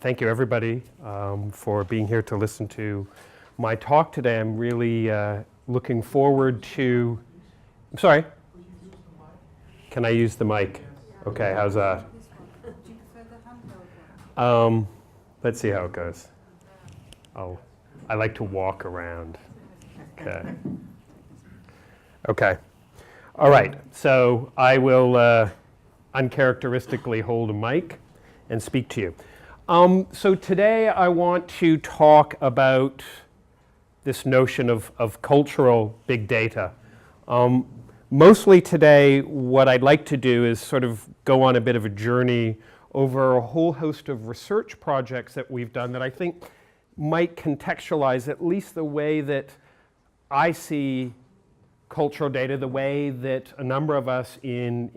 thank you everybody for being here to listen to my talk today. I'm really looking forward to, I'm sorry? Can I use the mic? Okay, how's that? Let's see how it goes. Oh, I like to walk around. Okay. Okay. All right, so I will uncharacteristically hold a mic and speak to you. So today I want to talk about this notion of cultural big data. Mostly today what I'd like to do is sort of go on a bit of a journey over a whole host of research projects that we've done that I think might contextualize at least the way that I see cultural data, the way that a number of us in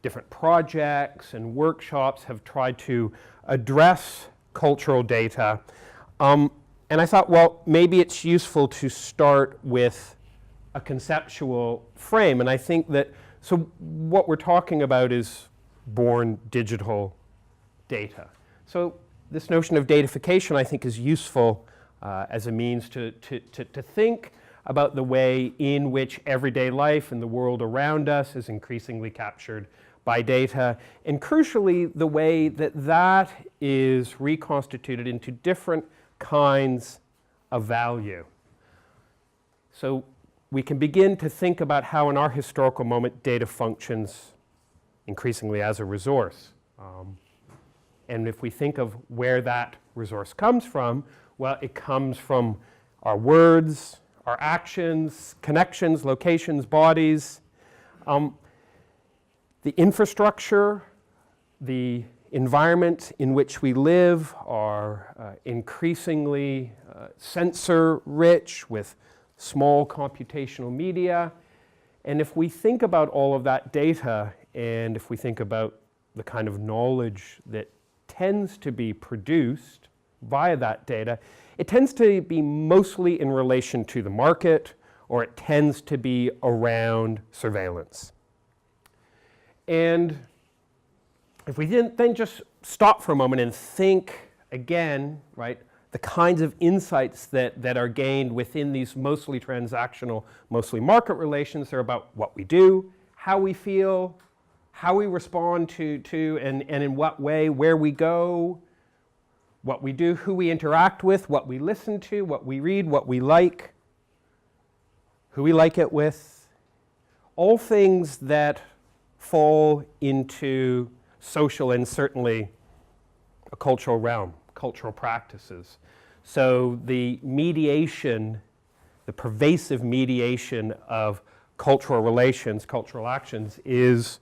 different projects and workshops have tried to address cultural data. And I thought, well, maybe it's useful to start with a conceptual frame. And I think that, so what we're talking about is born digital data. So this notion of datafication, I think, is useful as a means to think about the way in which everyday life and the world around us is increasingly captured by data, and crucially, the way that that is reconstituted into different kinds of value. So we can begin to think about how in our historical moment data functions increasingly as a resource. And if we think of where that resource comes from, well, it comes from our words, our actions, connections, locations, bodies, the infrastructure, the environment in which we live are increasingly sensor-rich with small computational media. And if we think about all of that data, and if we think about the kind of knowledge that tends to be produced via that data, it tends to be mostly in relation to the market, or it tends to be around surveillance. And if we then just stop for a moment and think again, right, the kinds of insights that are gained within these mostly transactional, mostly market relations, they're about what we do, how we feel, how we respond to and in what way, where we go, what we do, who we interact with, what we listen to, what we read, what we like, who we like it with, all things that fall into social and certainly a cultural realm, cultural practices. So the mediation, the pervasive mediation of cultural relations, cultural actions is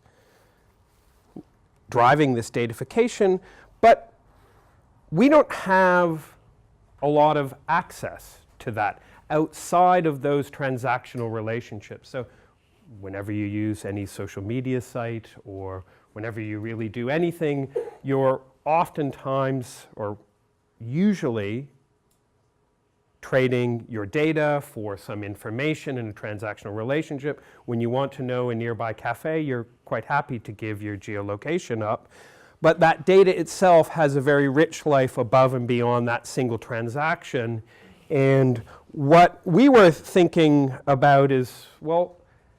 driving this datafication, but we don't have a lot of access to that outside of those transactional relationships. So whenever you use any social media site or whenever you really do anything, you're oftentimes or usually trading your data for some information in a transactional relationship. When you want to know a nearby cafe, you're quite happy to give your geolocation up. But that data itself has a very rich life above and beyond that single transaction. And what we were thinking about is, well,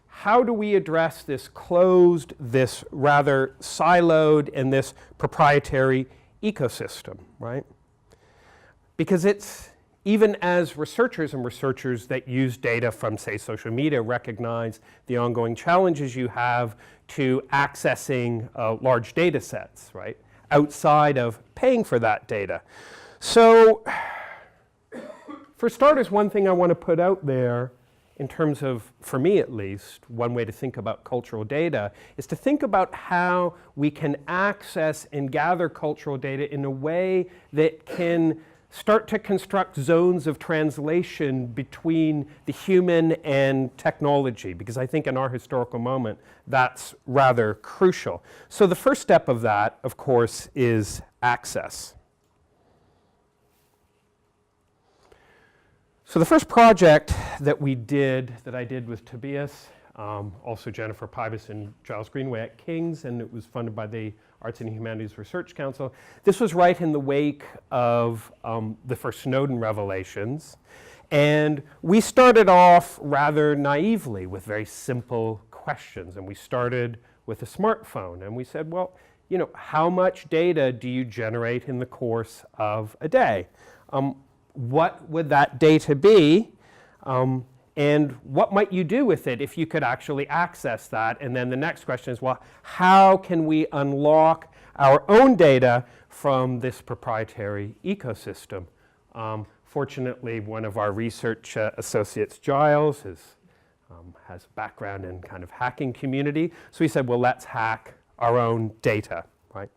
how do we address this closed, this rather siloed, and this proprietary ecosystem, right? Because it's, even as researchers that use data from, say, social media recognize the ongoing challenges you have to accessing large data sets, right, outside of paying for that data. So, for starters, one thing I want to put out there in terms of, for me at least, one way to think about cultural data is to think about how we can access and gather cultural data in a way that can start to construct zones of translation between the human and technology, because I think in our historical moment that's rather crucial. So the first step of that, of course, is access. So the first project that I did with Tobias, also Jennifer Pybus and Giles Greenway at King's, and it was funded by the Arts and Humanities Research Council. This was right in the wake of the first Snowden revelations. And we started off rather naively with very simple questions. And we started with a smartphone. And we said, well, you know, how much data do you generate in the course of a day? What would that data be? And what might you do with it if you could actually access that? And then the next question is, well, how can we unlock our own data from this proprietary ecosystem? Fortunately, one of our research associates, Giles, has a background in kind of hacking community. So he said, well, let's hack our own data, right?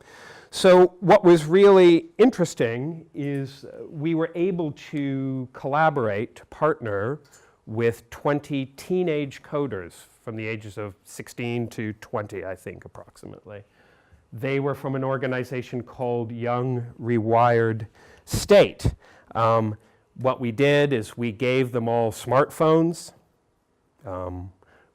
So what was really interesting is we were able to collaborate, to partner with 20 teenage coders from the ages of 16 to 20, I think, approximately. They were from an organization called Young Rewired State. What we did is we gave them all smartphones.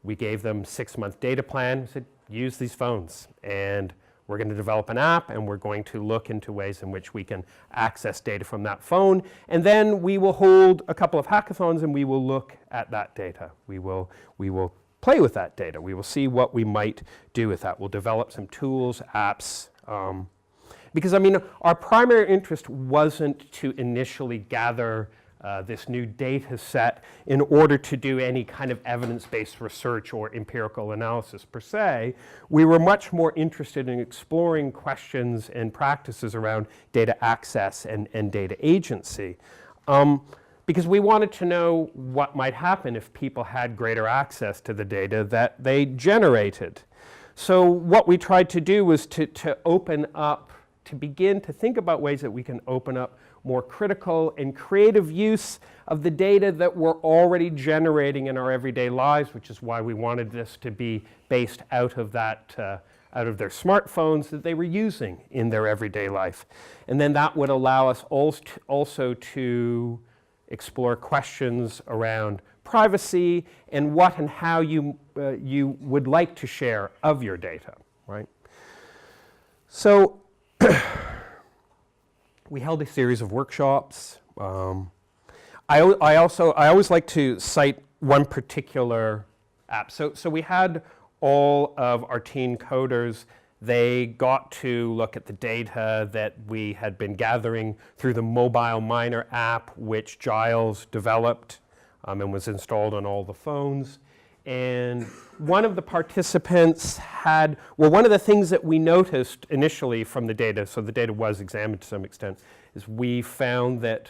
We gave them 6-month data plan. We said, use these phones. And we're going to develop an app, and we're going to look into ways in which we can access data from that phone. And then we will hold a couple of hackathons, and we will look at that data. We will play with that data. We will see what we might do with that. We'll develop some tools, apps. Because, I mean, our primary interest wasn't to initially gather this new data set in order to do any kind of evidence-based research or empirical analysis per se. We were much more interested in exploring questions and practices around data access and data agency. Because we wanted to know what might happen if people had greater access to the data that they generated. So what we tried to do was to open up, to begin to think about ways that we can open up more critical and creative use of the data that we're already generating in our everyday lives, which is why we wanted this to be based out of that, out of their smartphones that they were using in their everyday life. And then that would allow us also to explore questions around privacy and what and how you would like to share of your data, right? So we held a series of workshops. I always like to cite one particular app. So we had all of our teen coders. They got to look at the data that we had been gathering through the Mobile Miner app, which Giles developed and was installed on all the phones. And one of the participants had, well, one of the things that we noticed initially from the data, so the data was examined to some extent, is we found that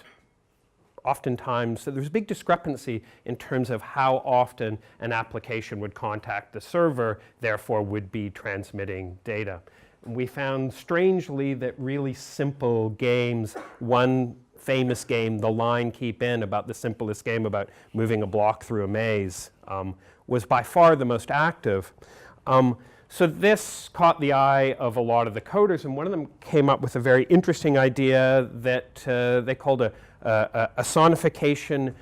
oftentimes, so there's a big discrepancy in terms of how often an application would contact the server, therefore would be transmitting data. And we found strangely that really simple games, one famous game, the Line Keep In, about the simplest game about moving a block through a maze, was by far the most active. So this caught the eye of a lot of the coders, and one of them came up with a very interesting idea that they called a sonification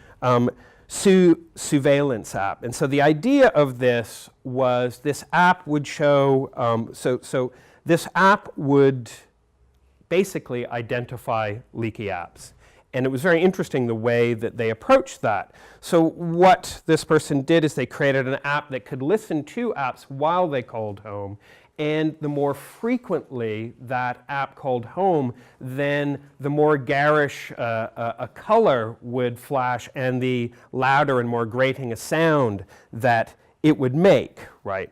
surveillance app. And so the idea of this was this app would show, so this app would basically identify leaky apps. And it was very interesting the way that they approached that. So what this person did is they created an app that could listen to apps while they called home. And the more frequently that app called home, then the more garish a color would flash and the louder and more grating a sound that it would make, right?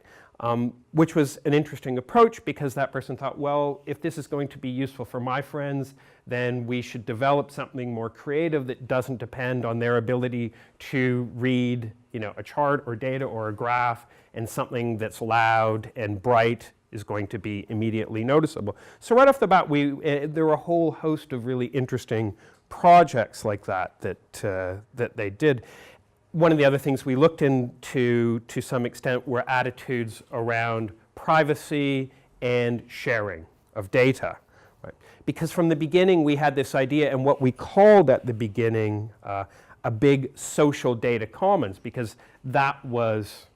Which was an interesting approach because that person thought, well, if this is going to be useful for my friends, then we should develop something more creative that doesn't depend on their ability to read, you know, a chart or data or a graph, and something that's loud and bright is going to be immediately noticeable. So right off the bat, there were a whole host of really interesting projects like that that they did. One of the other things we looked into to some extent were attitudes around privacy and sharing of data. Right? Because from the beginning we had this idea, and what we called at the beginning a big social data commons, because that was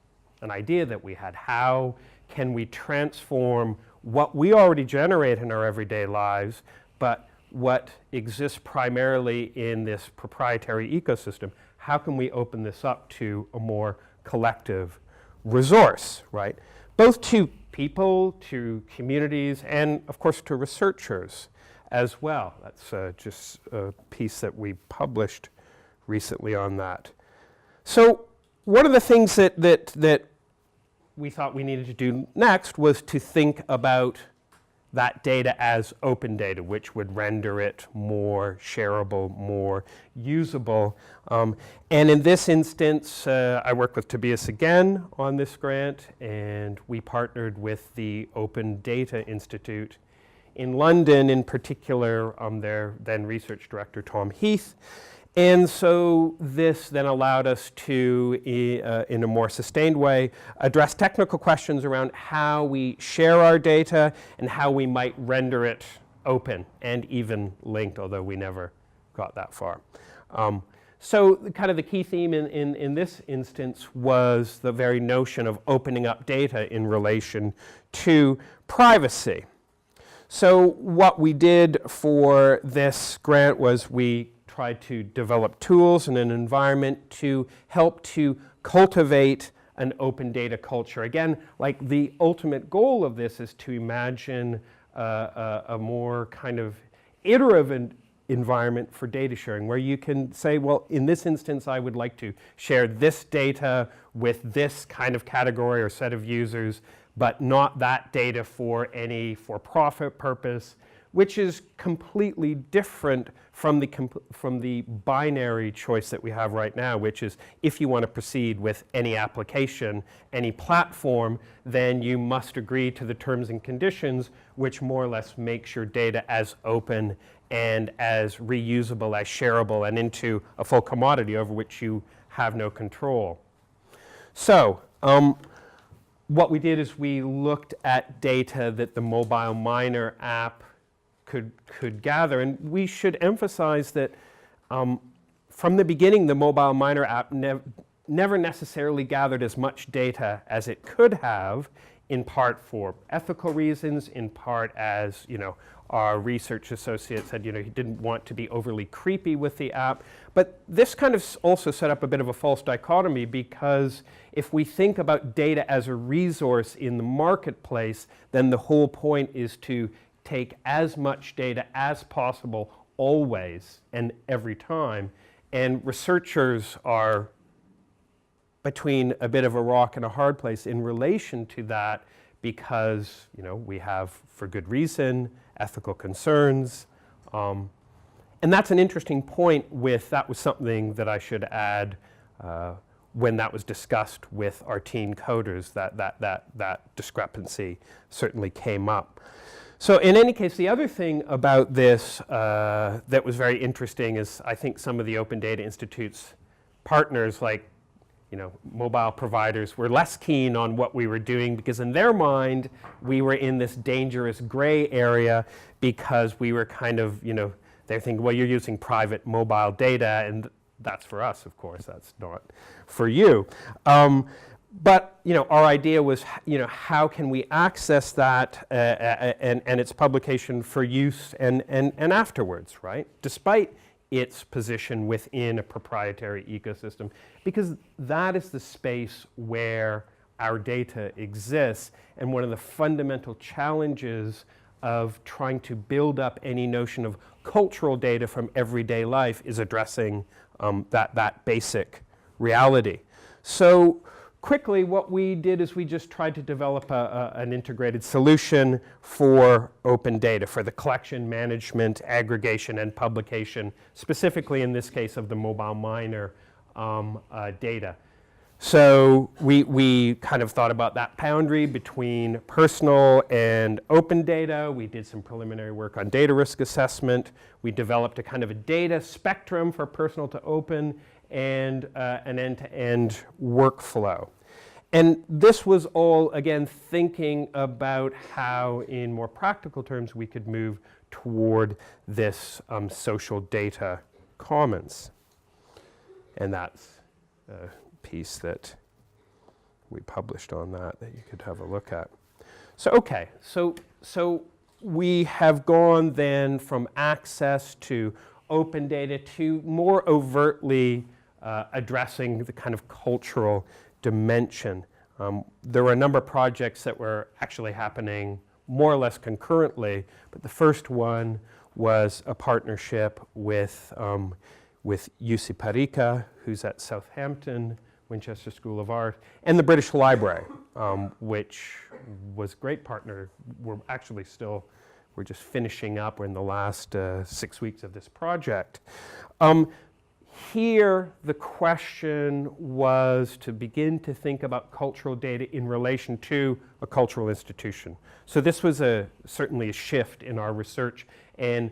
an idea that we had. How can we transform what we already generate in our everyday lives, but what exists primarily in this proprietary ecosystem. How can we open this up to a more collective resource, right? Both to people, to communities, and of course to researchers as well. That's just a piece that we published recently on that. So one of the things that we thought we needed to do next was to think about that data as open data, which would render it more shareable, more usable. And in this instance, I worked with Tobias again on this grant, and we partnered with the Open Data Institute in London, in particular, their then research director, Tom Heath. And so this then allowed us to, in a more sustained way, address technical questions around how we share our data and how we might render it open and even linked, although we never got that far. So kind of the key theme in this instance was the very notion of opening up data in relation to privacy. So what we did for this grant was we tried to develop tools and an environment to help to cultivate an open data culture. Again, like the ultimate goal of this is to imagine a more kind of iterative environment for data sharing, where you can say, well, in this instance, I would like to share this data with this kind of category or set of users, but not that data for any for-profit purpose, which is completely different from the binary choice that we have right now, which is if you want to proceed with any application, any platform, then you must agree to the terms and conditions, which more or less makes your data as open and as reusable, as shareable, and into a full commodity over which you have no control. So what we did is we looked at data that the Mobile Miner app could gather, and we should emphasize that from the beginning, the Mobile Miner app never necessarily gathered as much data as it could have, in part for ethical reasons, in part as, our research associate said, he didn't want to be overly creepy with the app. But this kind of also set up a bit of a false dichotomy, because if we think about data as a resource in the marketplace, then the whole point is to take as much data as possible always and every time. And researchers are between a bit of a rock and a hard place in relation to that, because we have, for good reason, ethical concerns. And that's an interesting point that was something that I should add when that was discussed with our teen coders, that discrepancy certainly came up. So in any case, the other thing about this that was very interesting is I think some of the Open Data Institute's partners, like mobile providers, were less keen on what we were doing, because in their mind, we were in this dangerous gray area, because we were kind of, they're thinking, well, you're using private mobile data, and that's for us, of course, that's not for you. But our idea was, how can we access that and its publication for use and afterwards, right? Despite its position within a proprietary ecosystem, because that is the space where our data exists. And one of the fundamental challenges of trying to build up any notion of cultural data from everyday life is addressing that basic reality. So quickly, what we did is we just tried to develop an integrated solution for open data, for the collection, management, aggregation, and publication, specifically in this case of the Mobile Miner data. So we kind of thought about that boundary between personal and open data. We did some preliminary work on data risk assessment. We developed a kind of a data spectrum for personal to open, and an end-to-end workflow. And this was all, again, thinking about how, in more practical terms, we could move toward this social data commons. And that's a piece that we published on that you could have a look at. So we have gone then from access to open data to more overtly addressing the kind of cultural dimension. There were a number of projects that were actually happening more or less concurrently, but the first one was a partnership with UC Parica, who's at Southampton, Winchester School of Art, and the British Library, which was a great partner. We're just finishing up. We're in the last 6 weeks of this project. Here, the question was to begin to think about cultural data in relation to a cultural institution. So this was certainly a shift in our research, and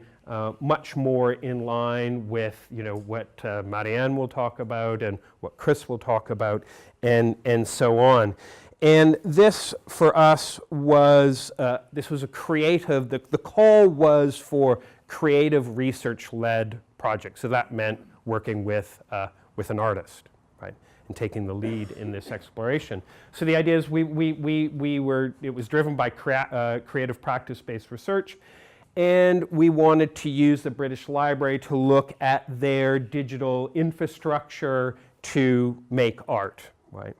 much more in line with what Marianne will talk about and what Chris will talk about, and so on. And this, for us, was this was a creative. The call was for creative research-led projects. So that meant working with an artist, right, and taking the lead in this exploration. So the idea is it was driven by creative practice-based research, and we wanted to use the British Library to look at their digital infrastructure to make art, right?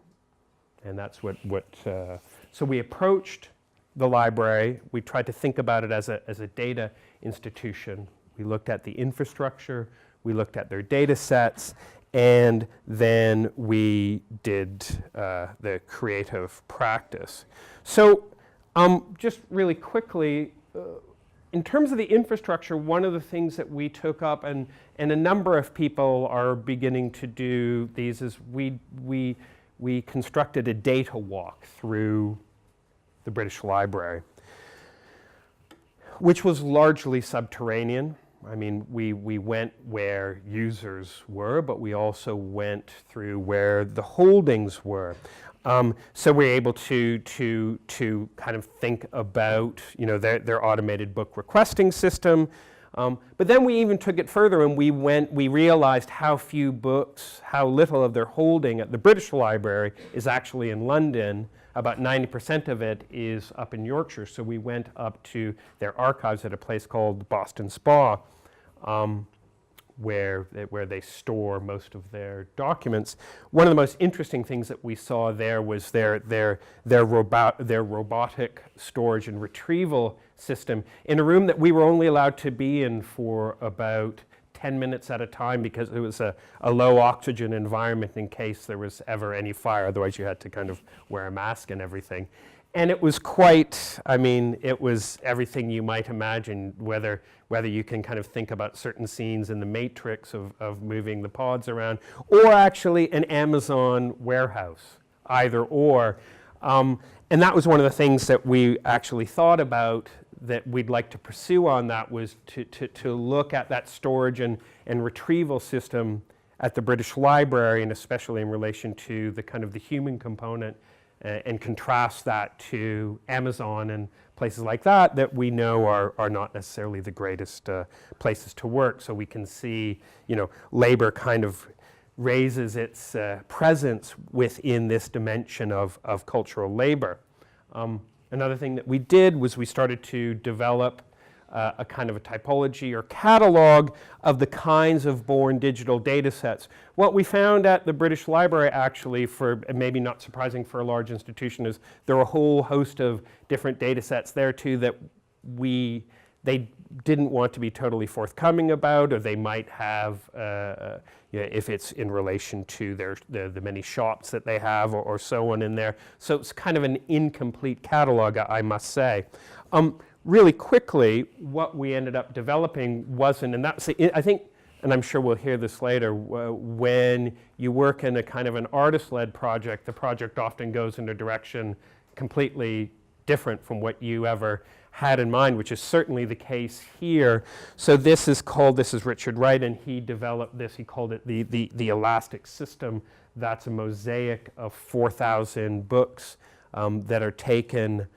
And that's so we approached the library. We tried to think about it as a data institution. We looked at the infrastructure, we looked at their data sets, and then we did the creative practice. So just really quickly, in terms of the infrastructure, one of the things that we took up, and a number of people are beginning to do these, is we constructed a data walk through the British Library, which was largely subterranean. I mean, we went where users were, but we also went through where the holdings were. So we're able to kind of think about their automated book requesting system. But then we even took it further, and we realized how few books, how little of their holding at the British Library is actually in London. About 90% of it is up in Yorkshire. So we went up to their archives at a place called Boston Spa, where they store most of their documents. One of the most interesting things that we saw there was their robotic storage and retrieval system in a room that we were only allowed to be in for about 10 minutes at a time, because it was a low oxygen environment in case there was ever any fire. Otherwise you had to kind of wear a mask and everything. And it was it was everything you might imagine, whether you can kind of think about certain scenes in the Matrix of moving the pods around, or actually an Amazon warehouse, either or. And that was one of the things that we actually thought about that we'd like to pursue on that, was to look at that storage and retrieval system at the British Library, and especially in relation to the kind of the human component, and contrast that to Amazon and places like that we know are not necessarily the greatest places to work. So we can see, labor kind of raises its presence within this dimension of cultural labor. Another thing that we did was we started to develop a kind of a typology or catalog of the kinds of born digital data sets. What we found at the British Library, actually, for maybe not surprising for a large institution, is there were a whole host of different data sets there too that they didn't want to be totally forthcoming about, or they might have, if it's in relation to the many shops that they have, or so on in there. So it's kind of an incomplete catalog, I must say. Really quickly, what we ended up developing wasn't, and that's, I think, and I'm sure we'll hear this later, when you work in a kind of an artist-led project, the project often goes in a direction completely different from what you ever had in mind, which is certainly the case here. So this is Richard Wright, and he developed this. He called it the elastic system. That's a mosaic of 4,000 books that are taken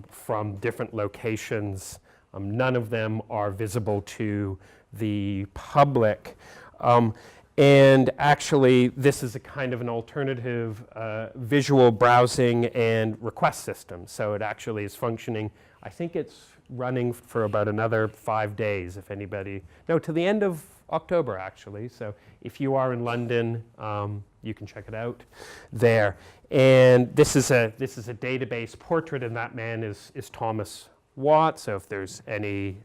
from different locations. None of them are visible to the public. And actually, this is a kind of an alternative visual browsing and request system. So it actually is functioning. I think it's running for about another 5 days, if anybody, no, to the end of October, actually. So if you are in London, you can check it out there. And this is a database portrait, and that man is Thomas Watt. So if there's any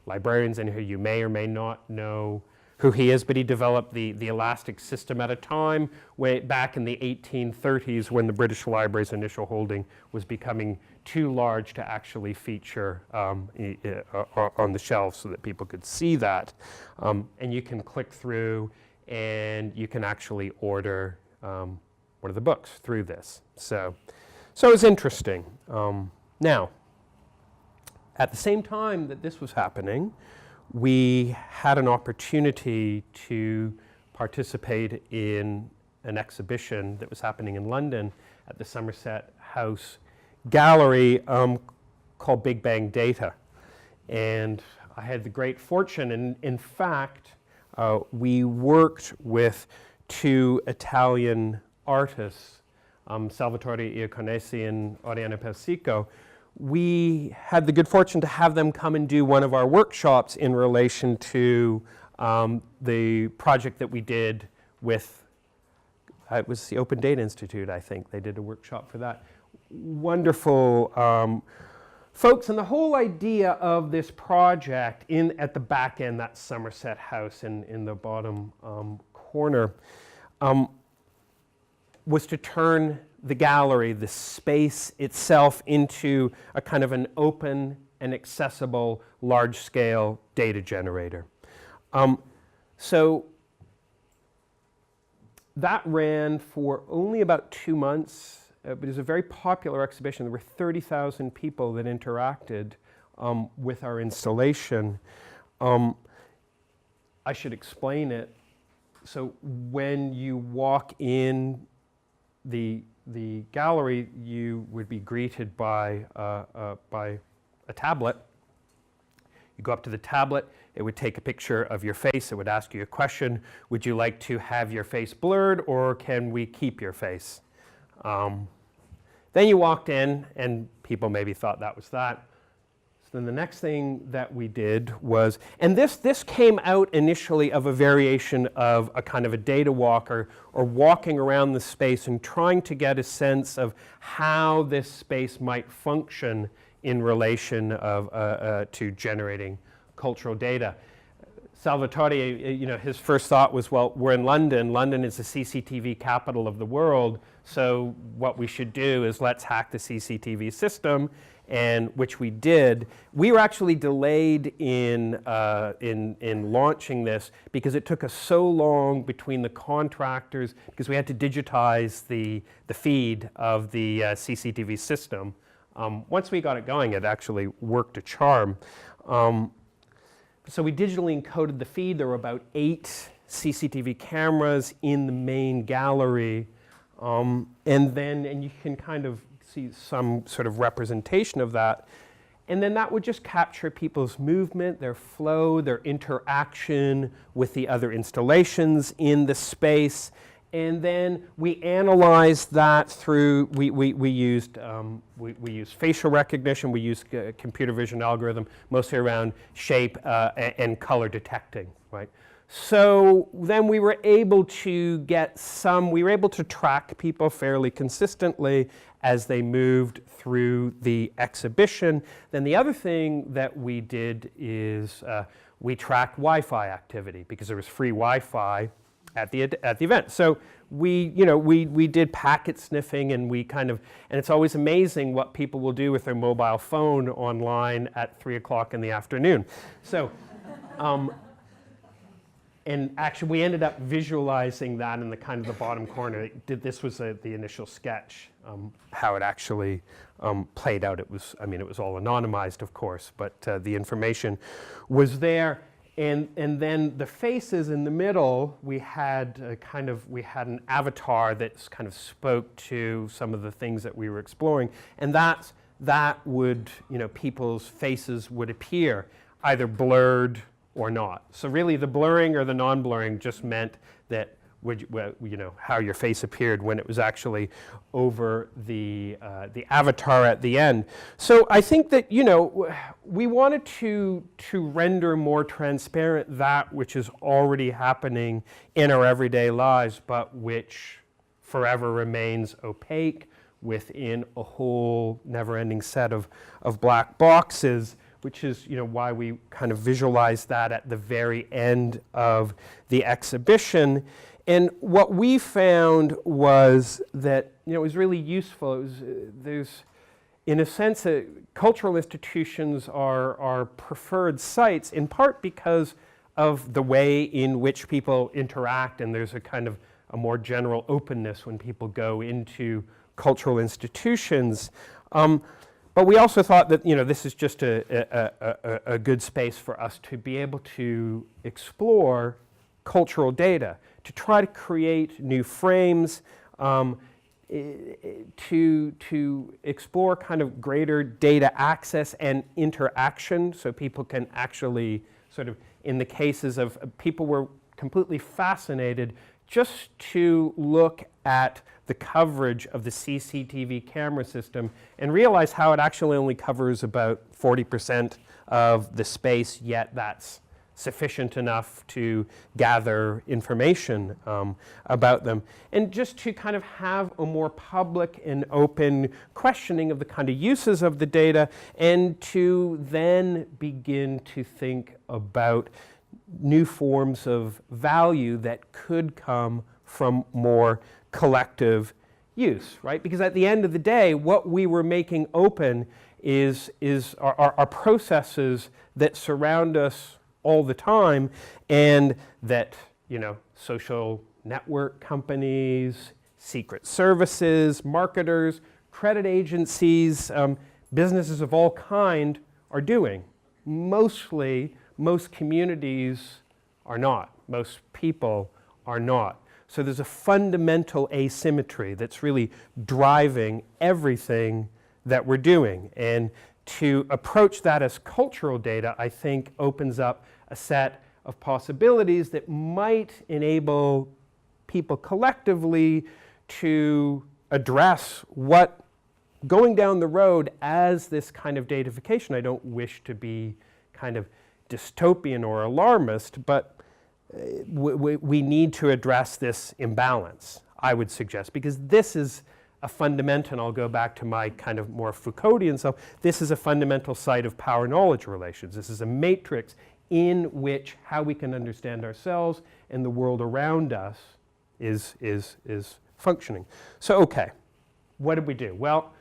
librarians in here, you may or may not know who he is, but he developed the elastic system at a time way back in the 1830s when the British Library's initial holding was becoming too large to actually feature on the shelves so that people could see that. And you can click through and you can actually order one of the books through this. So it's interesting. Now, at the same time that this was happening, we had an opportunity to participate in an exhibition that was happening in London at the Somerset House Gallery called Big Bang Data. And I had the great fortune, and in fact, we worked with two Italian artists, Salvatore Iaconesi and Oriana Persico. We had the good fortune to have them come and do one of our workshops in relation to the project that we did with, it was the Open Data Institute, I think. They did a workshop for that. Wonderful folks, and the whole idea of this project at the back end, that Somerset House in the bottom corner, was to turn the gallery, the space itself, into a kind of an open and accessible large-scale data generator. So that ran for only about 2 months, but it was a very popular exhibition. There were 30,000 people that interacted with our installation. I should explain it. So when you walk in the gallery, you would be greeted by a tablet. You go up to the tablet, it would take a picture of your face, it would ask you a question: would you like to have your face blurred, or can we keep your face? Then you walked in, and people maybe thought that was that. So then the next thing that we did was, and this came out initially of a variation of a kind of a data walker, or walking around the space and trying to get a sense of how this space might function in relation to generating cultural data. Salvatore, his first thought was, well, we're in London. London is the CCTV capital of the world, so what we should do is let's hack the CCTV system, and which we did. We were actually delayed in launching this because it took us so long between the contractors, because we had to digitize the feed of the CCTV system. Once we got it going, it actually worked a charm. So we digitally encoded the feed. There were about 8 CCTV cameras in the main gallery. And you can kind of see some sort of representation of that. And then that would just capture people's movement, their flow, their interaction with the other installations in the space. And then we analyzed that through, we used facial recognition, we used computer vision algorithm, mostly around shape and color detecting, right? So then we were able to track people fairly consistently as they moved through the exhibition. Then the other thing that we did is we tracked Wi-Fi activity, because there was free Wi-Fi at the event. So we did packet sniffing, and and it's always amazing what people will do with their mobile phone online at 3 o'clock in the afternoon. So, and actually we ended up visualizing that in the kind of the bottom corner. This was the initial sketch, how it actually played out. It was all anonymized, of course, but the information was there. And then the faces in the middle, we had an avatar that kind of spoke to some of the things that we were exploring, and that would, people's faces would appear either blurred or not. So really the blurring or the non-blurring just meant that how your face appeared when it was actually over the avatar at the end. So I think that, we wanted to render more transparent that which is already happening in our everyday lives, but which forever remains opaque within a whole never-ending set of black boxes, which is why we kind of visualize that at the very end of the exhibition. And what we found was that it was really useful. There's, in a sense, cultural institutions are preferred sites, in part because of the way in which people interact, and there's a kind of a more general openness when people go into cultural institutions. But we also thought that this is just a good space for us to be able to explore cultural data, to try to create new frames, to explore kind of greater data access and interaction, so people can actually sort of, in the cases of people were completely fascinated just to look at the coverage of the CCTV camera system and realize how it actually only covers about 40% of the space, yet that's sufficient enough to gather information about them. And just to kind of have a more public and open questioning of the kind of uses of the data, and to then begin to think about new forms of value that could come from more collective use, right? Because at the end of the day, what we were making open are processes that surround us all the time, and that social network companies, secret services, marketers, credit agencies, businesses of all kind are doing. Mostly, most communities are not. Most people are not. So there's a fundamental asymmetry that's really driving everything that we're doing. And to approach that as cultural data, I think, opens up a set of possibilities that might enable people collectively to address what, going down the road as this kind of datafication, I don't wish to be kind of dystopian or alarmist, but we need to address this imbalance, I would suggest, because this is a fundamental, and I'll go back to my kind of more Foucauldian self, this is a fundamental site of power-knowledge relations. This is a matrix in which how we can understand ourselves and the world around us is functioning. So, okay, what did we do? Well,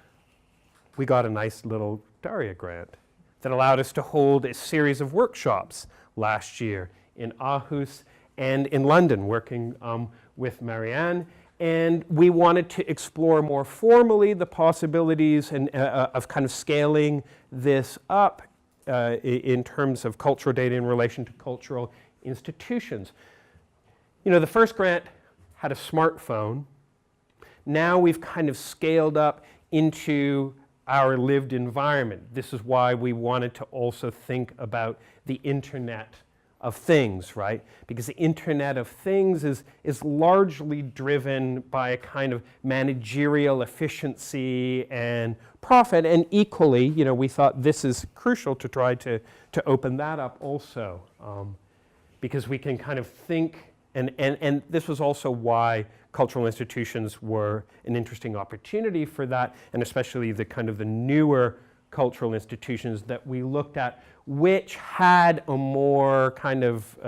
we got a nice little DARIAH grant that allowed us to hold a series of workshops last year in Aarhus and in London, working with Marianne. And we wanted to explore more formally the possibilities of kind of scaling this up in terms of cultural data in relation to cultural institutions. The first grant had a smartphone. Now we've kind of scaled up into our lived environment. This is why we wanted to also think about the Internet of Things, right? Because the Internet of Things is largely driven by a kind of managerial efficiency and profit, and equally, we thought this is crucial to try to open that up also, because we can kind of think, and this was also why cultural institutions were an interesting opportunity for that, and especially the kind of the newer cultural institutions that we looked at, which had a more kind of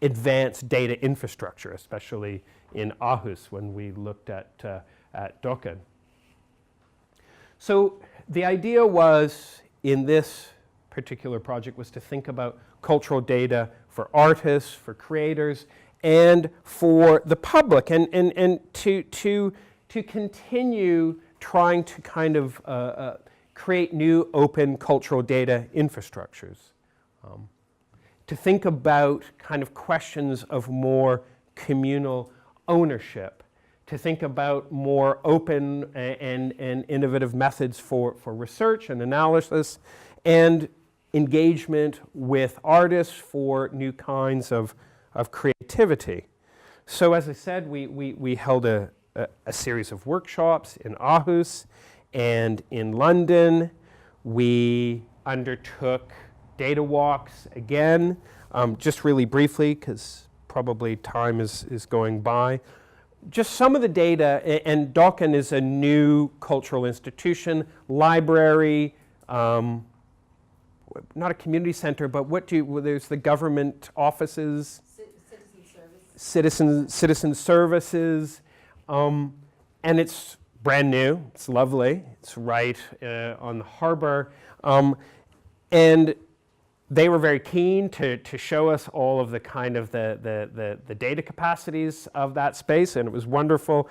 advanced data infrastructure, especially in Aarhus when we looked at Cote. So the idea was, in this particular project, was to think about cultural data for artists, for creators, and for the public, and to continue trying to kind of create new open cultural data infrastructures, to think about kind of questions of more communal ownership, to think about more open and innovative methods for research and analysis, and engagement with artists for new kinds of creativity. So as I said, we held a series of workshops in Aarhus and in London. We undertook data walks again, just really briefly because probably time is going by. Just some of the data, and Dokken is a new cultural institution, library, not a community center, but there's the government offices, citizen services, and it's brand new, it's lovely, it's right on the harbor, and they were very keen to show us all of the kind of the data capacities of that space, and it was wonderful.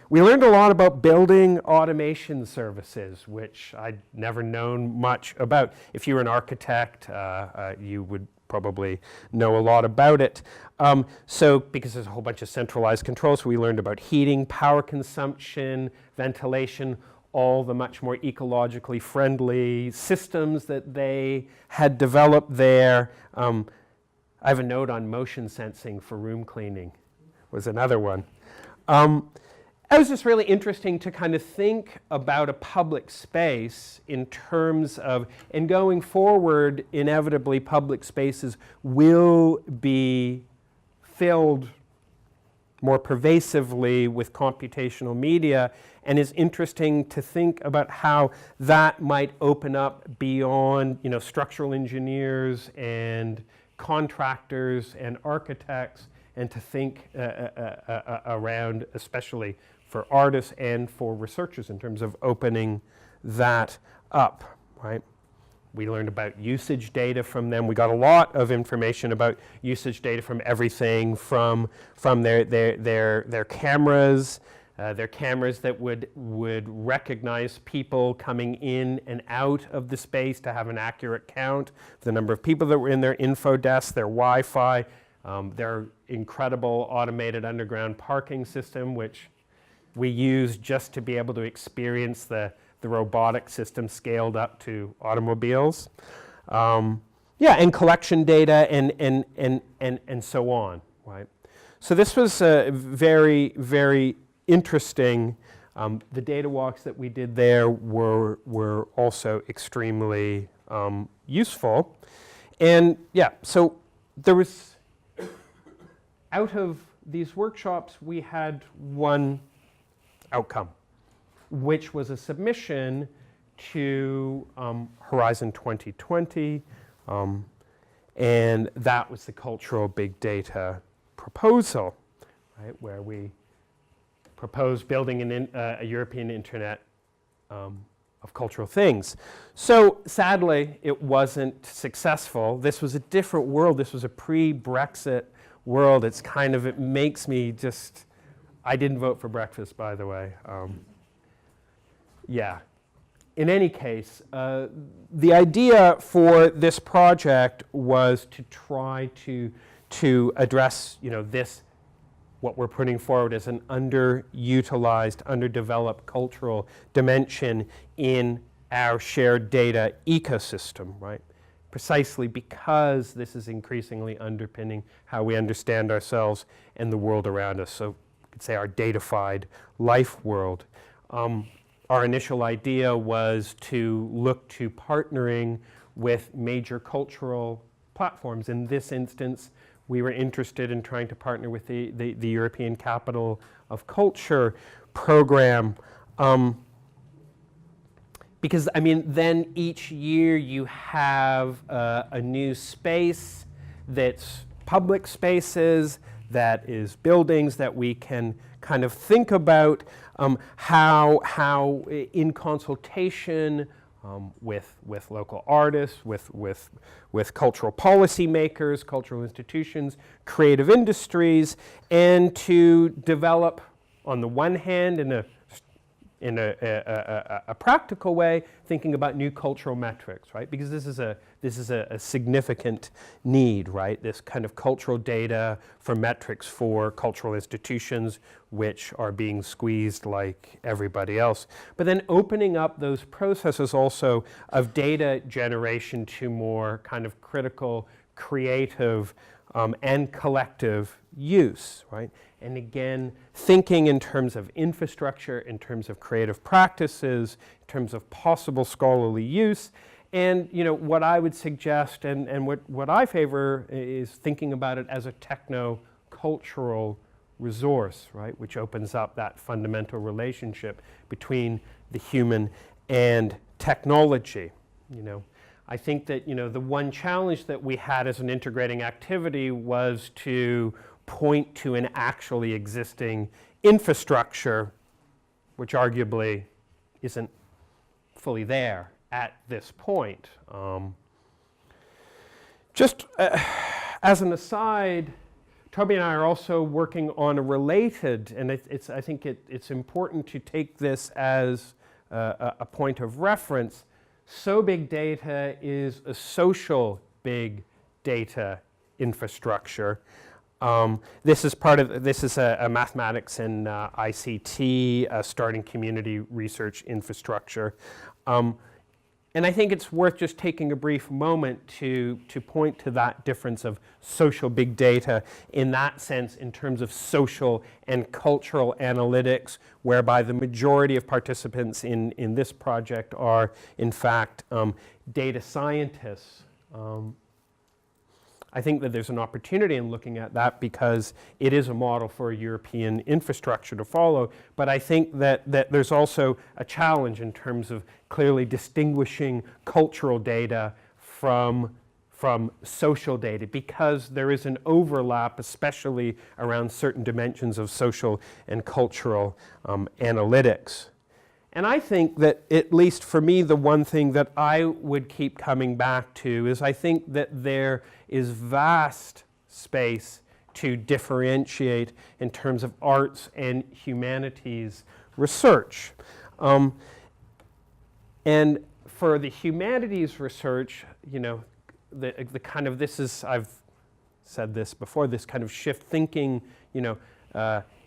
We learned a lot about building automation services, which I'd never known much about. If you were an architect, you would probably know a lot about it. So because there's a whole bunch of centralized controls, we learned about heating, power consumption, ventilation, all the much more ecologically friendly systems that they had developed there. I have a note on motion sensing for room cleaning, was another one. It was just really interesting to kind of think about a public space in terms of, and going forward, inevitably public spaces will be filled more pervasively with computational media, and it's interesting to think about how that might open up beyond, structural engineers and contractors and architects, and to think around, especially for artists and for researchers, in terms of opening that up, right? We learned about usage data from them. We got a lot of information about usage data from everything from their cameras, that would recognize people coming in and out of the space to have an accurate count, the number of people that were in their info desks, their Wi-Fi, their incredible automated underground parking system, which we use just to be able to experience the robotic system scaled up to automobiles. And collection data and so on, right? So this was very, very interesting. The data walks that we did there were also extremely useful. And so there was, out of these workshops, we had one outcome, which was a submission to Horizon 2020, and that was the cultural big data proposal, right, where we proposed building a European internet of cultural things. So sadly, it wasn't successful. This was a different world. This was a pre-Brexit world. It makes me just, I didn't vote for breakfast, by the way. In any case, the idea for this project was to try to address, this, what we're putting forward as an underutilized, underdeveloped cultural dimension in our shared data ecosystem, right? Precisely because this is increasingly underpinning how we understand ourselves and the world around us. So we could say our datafied life world. Our initial idea was to look to partnering with major cultural platforms. In this instance, we were interested in trying to partner with the European Capital of Culture program. Because, then each year you have a new space that's public spaces, that is buildings that we can kind of think about how in consultation with local artists, with cultural policymakers, cultural institutions, creative industries, and to develop, on the one hand, in a in a practical way, thinking about new cultural metrics, right? Because this is a significant need, right? This kind of cultural data for metrics for cultural institutions, which are being squeezed like everybody else. But then opening up those processes also of data generation to more kind of critical, creative, and collective use, right? And again, thinking in terms of infrastructure, in terms of creative practices, in terms of possible scholarly use. And what I would suggest and what I favor is thinking about it as a techno-cultural resource, right? Which opens up that fundamental relationship between the human and technology. I think that the one challenge that we had as an integrating activity was to point to an actually existing infrastructure, which arguably isn't fully there at this point. Just as an aside, Toby and I are also working on a related, and I think it's important to take this as a point of reference. So big data is a social big data infrastructure. This is a mathematics and ICT starting community research infrastructure. And I think it's worth just taking a brief moment to point to that difference of social big data in that sense in terms of social and cultural analytics, whereby the majority of participants in this project are, in fact, data scientists. I think that there's an opportunity in looking at that because it is a model for a European infrastructure to follow. But I think that there's also a challenge in terms of clearly distinguishing cultural data from social data, because there is an overlap, especially around certain dimensions of social and cultural analytics. And I think that, at least for me, the one thing that I would keep coming back to is I think that there is vast space to differentiate in terms of arts and humanities research. And for the humanities research, the kind of, I've said this before, this kind of shift thinking,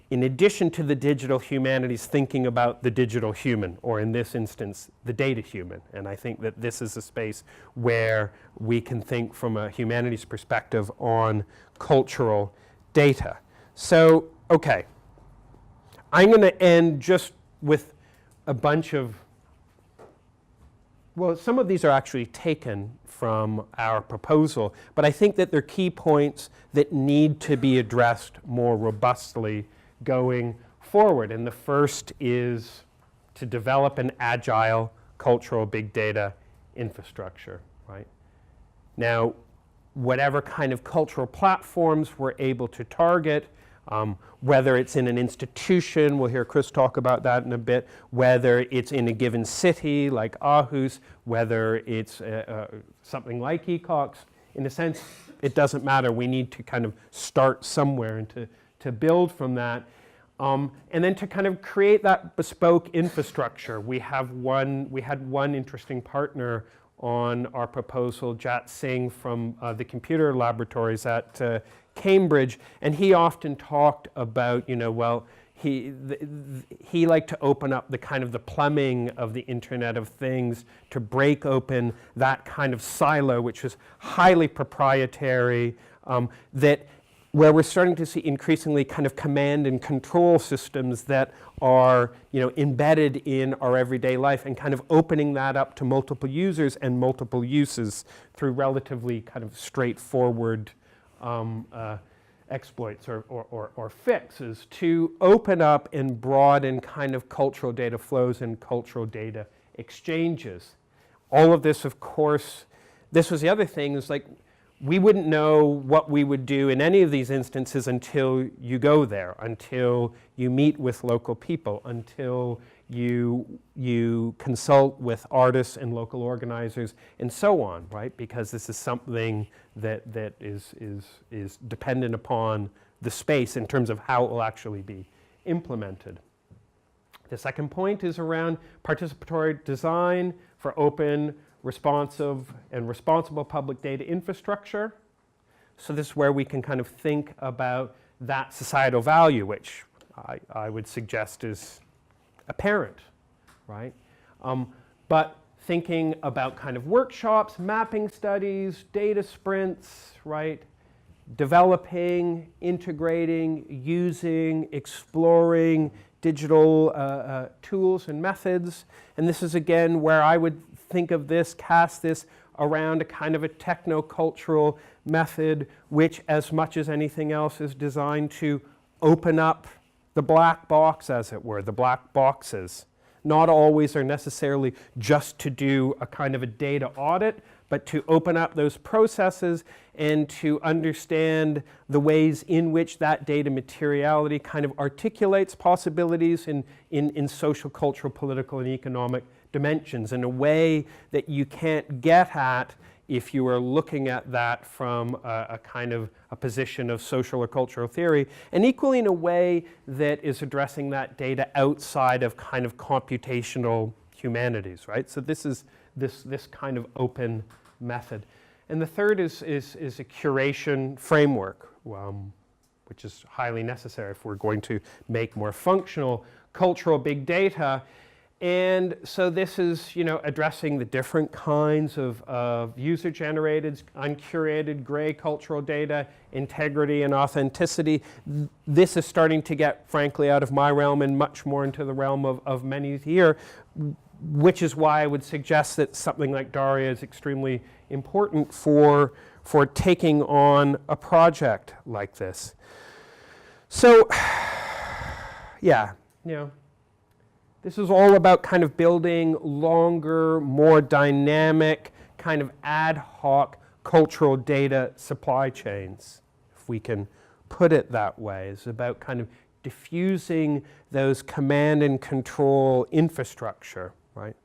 in addition to the digital humanities, thinking about the digital human, or in this instance, the data human. And I think that this is a space where we can think from a humanities perspective on cultural data. So, okay, I'm going to end just with a bunch of, well, some of these are actually taken from our proposal, but I think that they're key points that need to be addressed more robustly going forward. And the first is to develop an agile cultural big data infrastructure, right? Now, whatever kind of cultural platforms we're able to target, whether it's in an institution, we'll hear Chris talk about that in a bit, whether it's in a given city like Aarhus, whether it's something like ECOX, in a sense, it doesn't matter. We need to kind of start somewhere and to build from that. And then to kind of create that bespoke infrastructure. We had one interesting partner on our proposal, Jat Singh from the computer laboratories at Cambridge, and he often talked about, he liked to open up the kind of the plumbing of the Internet of Things to break open that kind of silo, which is highly proprietary, where we're starting to see increasingly kind of command and control systems that are, embedded in our everyday life, and kind of opening that up to multiple users and multiple uses through relatively kind of straightforward exploits or fixes to open up and broaden kind of cultural data flows and cultural data exchanges. All of this, of course, this was the other thing, is like, we wouldn't know what we would do in any of these instances until you go there, until you meet with local people, until you consult with artists and local organizers and so on, right? Because this is something that is dependent upon the space in terms of how it will actually be implemented. The second point is around participatory design for open, responsive, and responsible public data infrastructure. So this is where we can kind of think about that societal value, which I would suggest is apparent, right? But thinking about kind of workshops, mapping studies, data sprints, right? Developing, integrating, using, exploring digital tools and methods. And this is again where I would think of this, cast this around a kind of a techno-cultural method, which as much as anything else is designed to open up the black box, as it were, the black boxes. Not always are necessarily just to do a kind of a data audit, but to open up those processes and to understand the ways in which that data materiality kind of articulates possibilities in social, cultural, political, and economic dimensions in a way that you can't get at if you are looking at that from a kind of a position of social or cultural theory, and equally in a way that is addressing that data outside of kind of computational humanities, right? So this is this kind of open method. And the third is a curation framework, which is highly necessary if we're going to make more functional cultural big data. And so this is, you know, addressing the different kinds of user-generated, uncurated, gray cultural data, integrity and authenticity. This is starting to get, frankly, out of my realm and much more into the realm of many here, which is why I would suggest that something like DARIAH is extremely important for taking on a project like this. So, yeah, you know, this is all about kind of building longer, more dynamic, kind of ad hoc cultural data supply chains, if we can put it that way. It's about kind of diffusing those command and control infrastructure, right?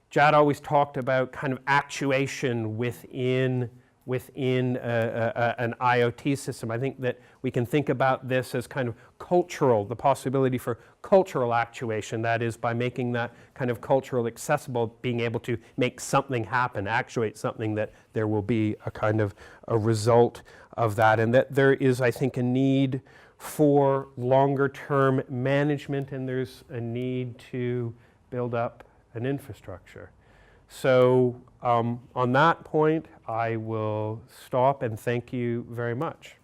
Jad always talked about kind of actuation within an IoT system. I think that we can think about this as kind of cultural, the possibility for cultural actuation, that is by making that kind of cultural accessible, being able to make something happen, actuate something, that there will be a kind of a result of that, and that there is, I think, a need for longer term management, and there's a need to build up an infrastructure. So on that point, I will stop and thank you very much.